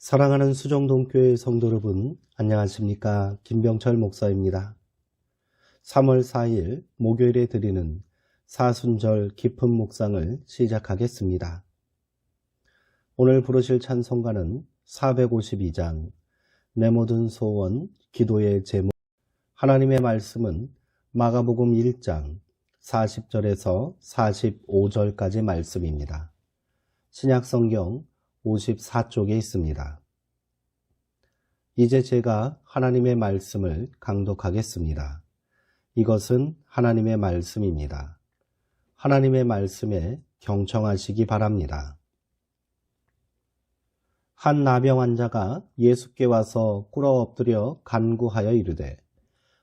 사랑하는 수정동교회 성도 여러분, 안녕하십니까? 김병철 목사입니다. 3월 4일 목요일에 드리는 사순절 깊은 묵상을 시작하겠습니다. 오늘 부르실 찬송가는 452장 내 모든 소원 기도의 제목. 하나님의 말씀은 마가복음 1장 40절에서 45절까지 말씀입니다. 신약성경 54쪽에 있습니다. 이제 제가 하나님의 말씀을 강독하겠습니다. 이것은 하나님의 말씀입니다. 하나님의 말씀에 경청하시기 바랍니다. 한 나병 환자가 예수께 와서 꿇어 엎드려 간구하여 이르되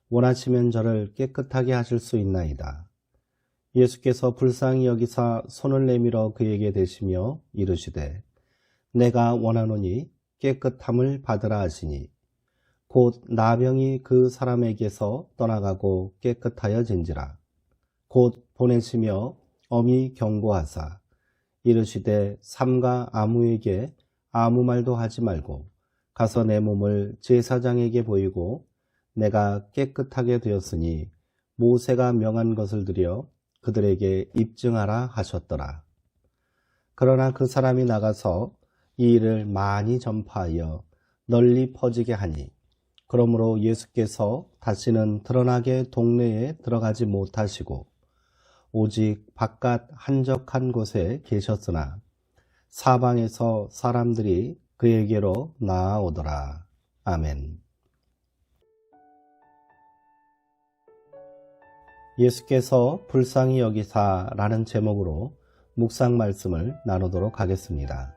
원하시면 저를 깨끗하게 하실 수 있나이다. 예수께서 불쌍히 여기사 손을 내밀어 그에게 대시며 이르시되 내가 원하노니 깨끗함을 받으라 하시니 곧 나병이 그 사람에게서 떠나가고 깨끗하여진지라. 곧 보내시며 엄히 경고하사 이르시되 삼가 아무에게 아무 말도 하지 말고 가서 내 몸을 제사장에게 보이고 내가 깨끗하게 되었으니 모세가 명한 것을 드려 그들에게 입증하라 하셨더라. 그러나 그 사람이 나가서 이 일을 많이 전파하여 널리 퍼지게 하니 그러므로 예수께서 다시는 드러나게 동네에 들어가지 못하시고 오직 바깥 한적한 곳에 계셨으나 사방에서 사람들이 그에게로 나아오더라. 아멘. 예수께서 불쌍히 여기사라는 제목으로 묵상 말씀을 나누도록 하겠습니다.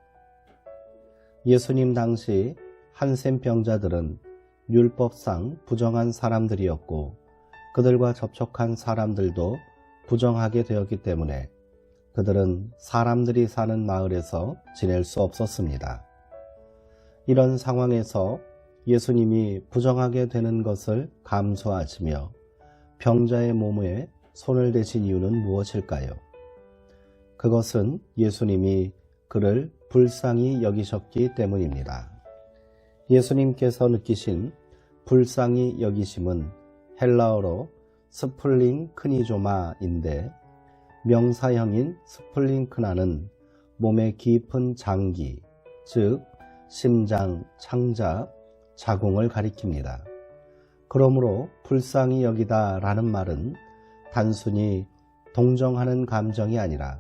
예수님 당시 한센병자들은 율법상 부정한 사람들이었고 그들과 접촉한 사람들도 부정하게 되었기 때문에 그들은 사람들이 사는 마을에서 지낼 수 없었습니다. 이런 상황에서 예수님이 부정하게 되는 것을 감수하시며 병자의 몸에 손을 대신 이유는 무엇일까요? 그것은 예수님이 그를 불쌍히 여기셨기 때문입니다. 예수님께서 느끼신 불쌍히 여기심은 헬라어로 스플링크니조마인데 명사형인 스플링크나는 몸의 깊은 장기, 즉 심장, 창자, 자궁을 가리킵니다. 그러므로 불쌍히 여기다 라는 말은 단순히 동정하는 감정이 아니라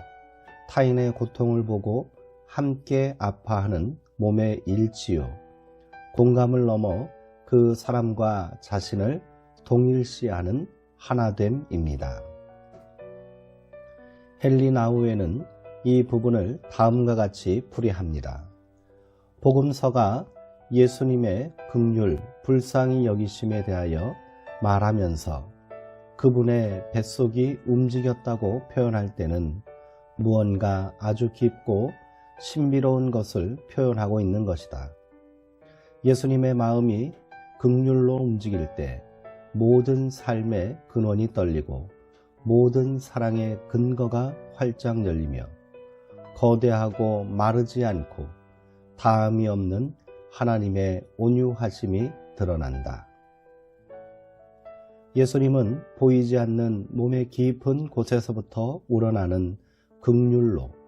타인의 고통을 보고 함께 아파하는 몸의 일치요, 공감을 넘어 그 사람과 자신을 동일시하는 하나됨입니다. 헨리 나우에는 이 부분을 다음과 같이 풀이합니다. 복음서가 예수님의 긍휼, 불쌍히 여기심에 대하여 말하면서 그분의 뱃속이 움직였다고 표현할 때는 무언가 아주 깊고 신비로운 것을 표현하고 있는 것이다. 예수님의 마음이 긍휼로 움직일 때 모든 삶의 근원이 떨리고 모든 사랑의 근거가 활짝 열리며 거대하고 마르지 않고 다함이 없는 하나님의 온유하심이 드러난다. 예수님은 보이지 않는 몸의 깊은 곳에서부터 우러나는 긍휼로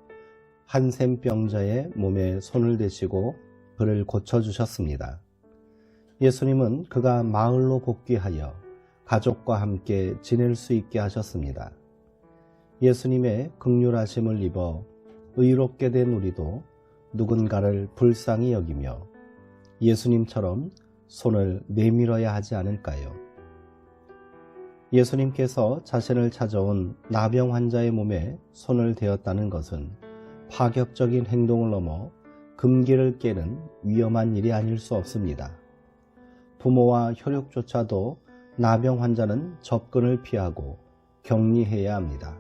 한센병자의 몸에 손을 대시고 그를 고쳐주셨습니다. 예수님은 그가 마을로 복귀하여 가족과 함께 지낼 수 있게 하셨습니다. 예수님의 긍휼하심을 입어 의롭게 된 우리도 누군가를 불쌍히 여기며 예수님처럼 손을 내밀어야 하지 않을까요? 예수님께서 자신을 찾아온 나병 환자의 몸에 손을 대었다는 것은 파격적인 행동을 넘어 금기를 깨는 위험한 일이 아닐 수 없습니다. 부모와 혈육조차도 나병 환자는 접근을 피하고 격리해야 합니다.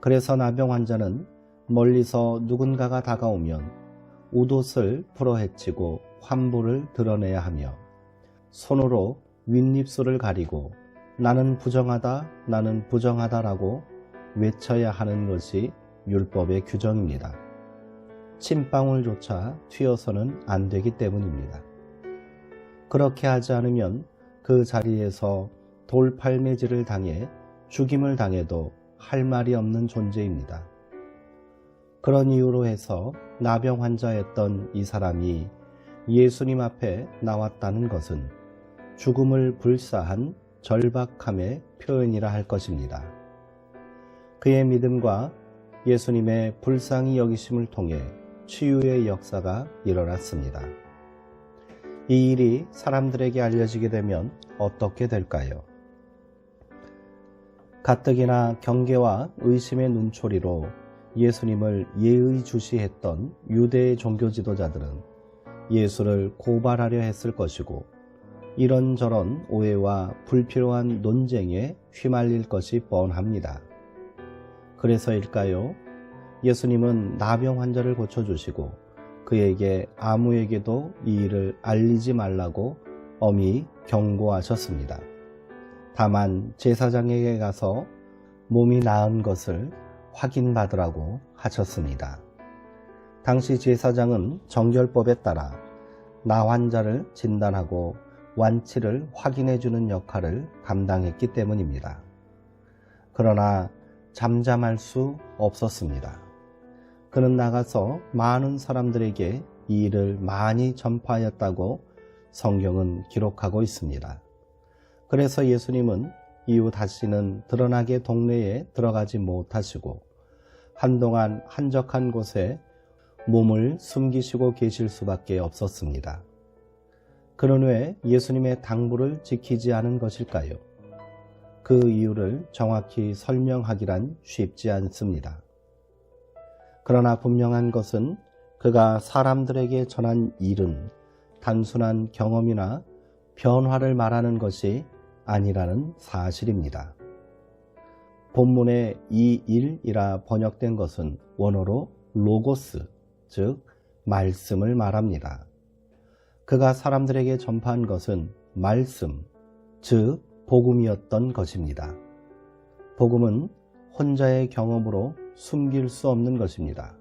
그래서 나병 환자는 멀리서 누군가가 다가오면 웃옷을 풀어헤치고 환부를 드러내야 하며 손으로 윗입술을 가리고 나는 부정하다, 나는 부정하다라고 외쳐야 하는 것이 율법의 규정입니다. 침방울조차 튀어서는 안 되기 때문입니다. 그렇게 하지 않으면 그 자리에서 돌팔매질을 당해 죽임을 당해도 할 말이 없는 존재입니다. 그런 이유로 해서 나병 환자였던 이 사람이 예수님 앞에 나왔다는 것은 죽음을 불사한 절박함의 표현이라 할 것입니다. 그의 믿음과 예수님의 불쌍히 여기심을 통해 치유의 역사가 일어났습니다. 이 일이 사람들에게 알려지게 되면 어떻게 될까요? 가뜩이나 경계와 의심의 눈초리로 예수님을 예의주시했던 유대의 종교 지도자들은 예수를 고발하려 했을 것이고 이런저런 오해와 불필요한 논쟁에 휘말릴 것이 뻔합니다. 그래서일까요? 예수님은 나병 환자를 고쳐주시고 그에게 아무에게도 이 일을 알리지 말라고 엄히 경고하셨습니다. 다만 제사장에게 가서 몸이 나은 것을 확인받으라고 하셨습니다. 당시 제사장은 정결법에 따라 나 환자를 진단하고 완치를 확인해주는 역할을 감당했기 때문입니다. 그러나 잠잠할 수 없었습니다. 그는 나가서 많은 사람들에게 이 일을 많이 전파하였다고 성경은 기록하고 있습니다. 그래서 예수님은 이후 다시는 드러나게 동네에 들어가지 못하시고 한동안 한적한 곳에 몸을 숨기시고 계실 수밖에 없었습니다. 그는 왜 예수님의 당부를 지키지 않은 것일까요? 그 이유를 정확히 설명하기란 쉽지 않습니다. 그러나 분명한 것은 그가 사람들에게 전한 일은 단순한 경험이나 변화를 말하는 것이 아니라는 사실입니다. 본문에 이 일이라 번역된 것은 원어로 로고스, 즉 말씀을 말합니다. 그가 사람들에게 전파한 것은 말씀, 즉 복음이었던 것입니다. 복음은 혼자의 경험으로 숨길 수 없는 것입니다.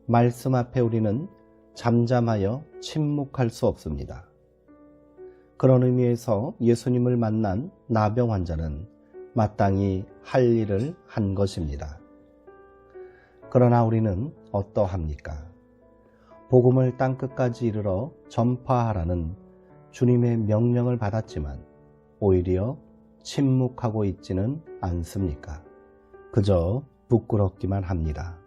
말씀 앞에 우리는 잠잠하여 침묵할 수 없습니다. 그런 의미에서 예수님을 만난 나병 환자는 마땅히 할 일을 한 것입니다. 그러나 우리는 어떠합니까? 복음을 땅끝까지 이르러 전파하라는 주님의 명령을 받았지만 오히려 침묵하고 있지는 않습니까? 그저 부끄럽기만 합니다.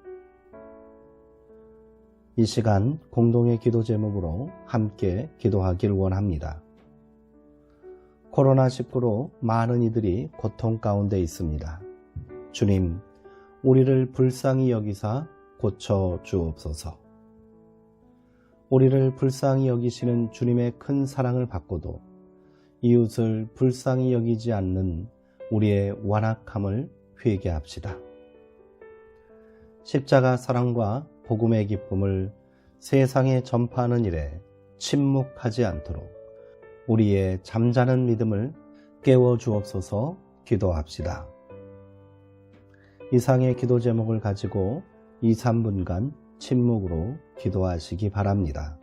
이 시간 공동의 기도 제목으로 함께 기도하길 원합니다. 코로나19로 많은 이들이 고통 가운데 있습니다. 주님, 우리를 불쌍히 여기사 고쳐 주옵소서. 우리를 불쌍히 여기시는 주님의 큰 사랑을 받고도 이웃을 불쌍히 여기지 않는 우리의 완악함을 회개합시다. 십자가 사랑과 복음의 기쁨을 세상에 전파하는 일에 침묵하지 않도록 우리의 잠자는 믿음을 깨워 주옵소서. 기도합시다. 이상의 기도 제목을 가지고 2, 3분간 침묵으로 기도하시기 바랍니다.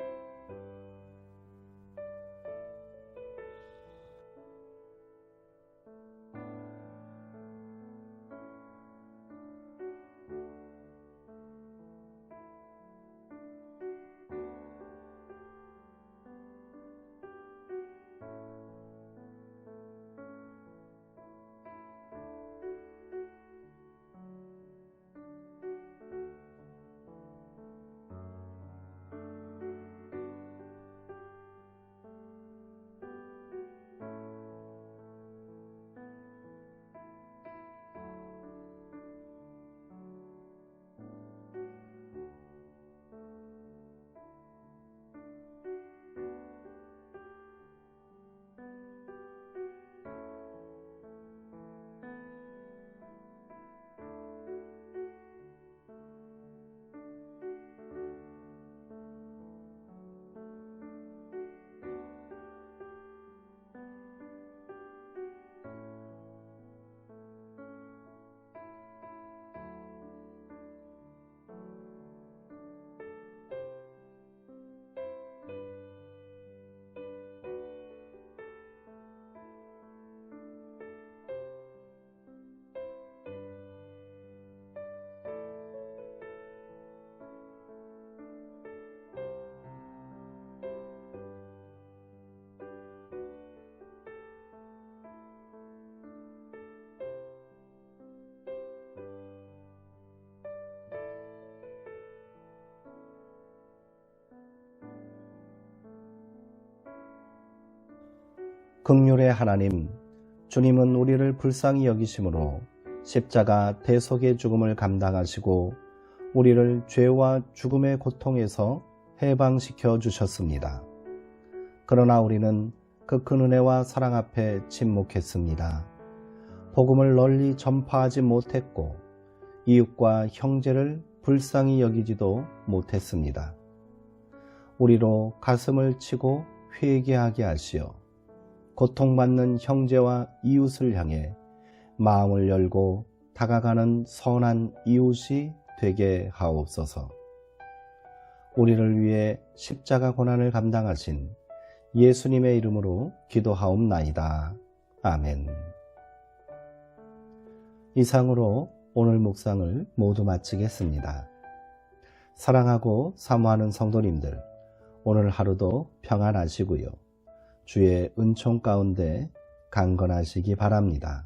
긍휼의 하나님, 주님은 우리를 불쌍히 여기심으로 십자가 대속의 죽음을 감당하시고 우리를 죄와 죽음의 고통에서 해방시켜 주셨습니다. 그러나 우리는 그 큰 은혜와 사랑 앞에 침묵했습니다. 복음을 널리 전파하지 못했고 이웃과 형제를 불쌍히 여기지도 못했습니다. 우리로 가슴을 치고 회개하게 하시어 고통받는 형제와 이웃을 향해 마음을 열고 다가가는 선한 이웃이 되게 하옵소서. 우리를 위해 십자가 고난을 감당하신 예수님의 이름으로 기도하옵나이다. 아멘. 이상으로 오늘 묵상을 모두 마치겠습니다. 사랑하고 사모하는 성도님들, 오늘 하루도 평안하시고요. 주의 은총 가운데 강건하시기 바랍니다.